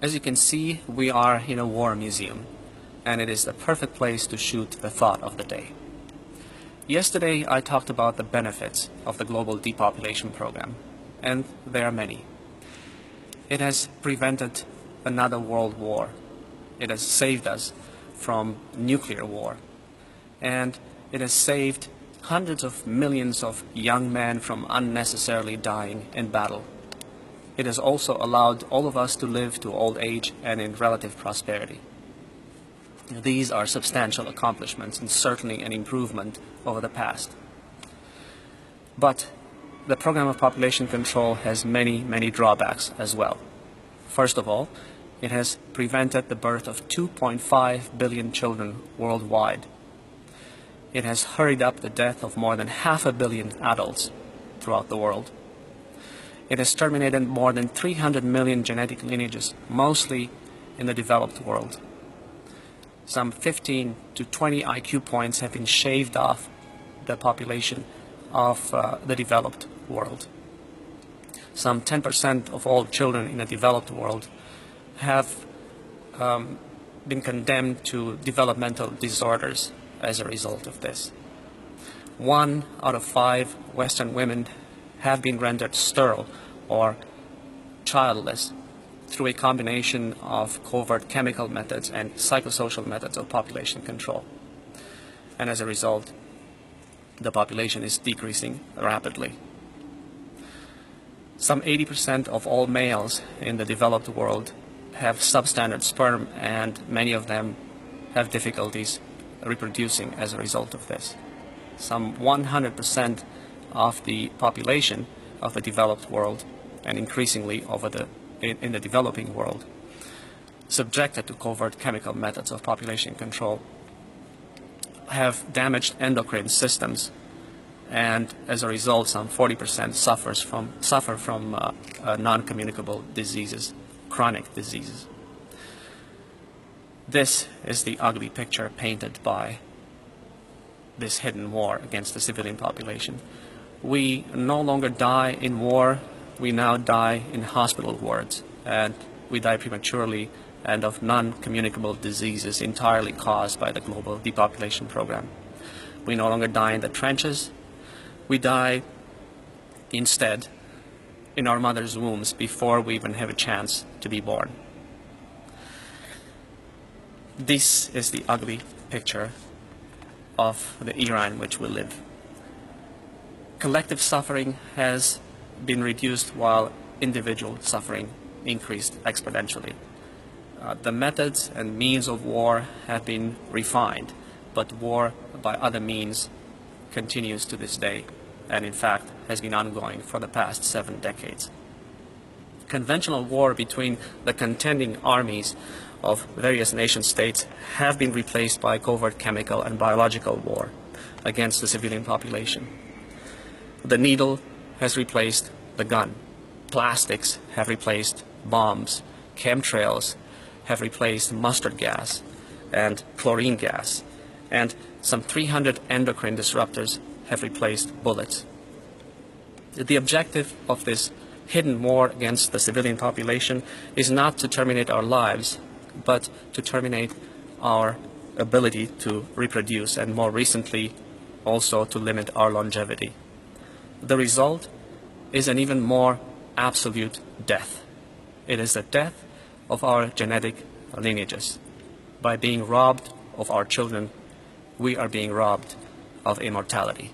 As you can see, we are in a war museum, and it is the perfect place to shoot the thought of the day. Yesterday, I talked about the benefits of the global depopulation program, and there are many. It has prevented another world war. It has saved us from nuclear war, and it has saved hundreds of millions of young men from unnecessarily dying in battle. It has also allowed all of us to live to old age and in relative prosperity. These are substantial accomplishments and certainly an improvement over the past. But the program of population control has many, many drawbacks as well. First of all, it has prevented the birth of 2.5 billion children worldwide. It has hurried up the death of more than 500 million adults throughout the world. It has terminated more than 300 million genetic lineages, mostly in the developed world. Some 15 to 20 IQ points have been shaved off the population of the developed world. Some 10% of all children in the developed world have been condemned to developmental disorders as a result of this. 1 out of 5 Western women have been rendered sterile or childless through a combination of covert chemical methods and psychosocial methods of population control. And as a result, the population is decreasing rapidly. Some 80% of all males in the developed world have substandard sperm, and many of them have difficulties reproducing as a result of this. Some 100% of the population of the developed world, and increasingly in the developing world, subjected to covert chemical methods of population control, have damaged endocrine systems, and as a result, some 40% suffer from non-communicable diseases, chronic diseases. This is the ugly picture painted by this hidden war against the civilian population. We no longer die in war, we now die in hospital wards, and we die prematurely and of non-communicable diseases entirely caused by the global depopulation program. We no longer die in the trenches, we die instead in our mother's wombs before we even have a chance to be born. This is the ugly picture of the era in which we live. Collective suffering has been reduced while individual suffering increased exponentially. The methods and means of war have been refined, but war by other means continues to this day, and in fact has been ongoing for the past 7 decades. Conventional war between the contending armies of various nation states have been replaced by covert chemical and biological war against the civilian population. The needle has replaced the gun. Plastics have replaced bombs. Chemtrails have replaced mustard gas and chlorine gas. And some 300 endocrine disruptors have replaced bullets. The objective of this hidden war against the civilian population is not to terminate our lives, but to terminate our ability to reproduce, and more recently also to limit our longevity. The result is an even more absolute death. It is the death of our genetic lineages. By being robbed of our children, we are being robbed of immortality.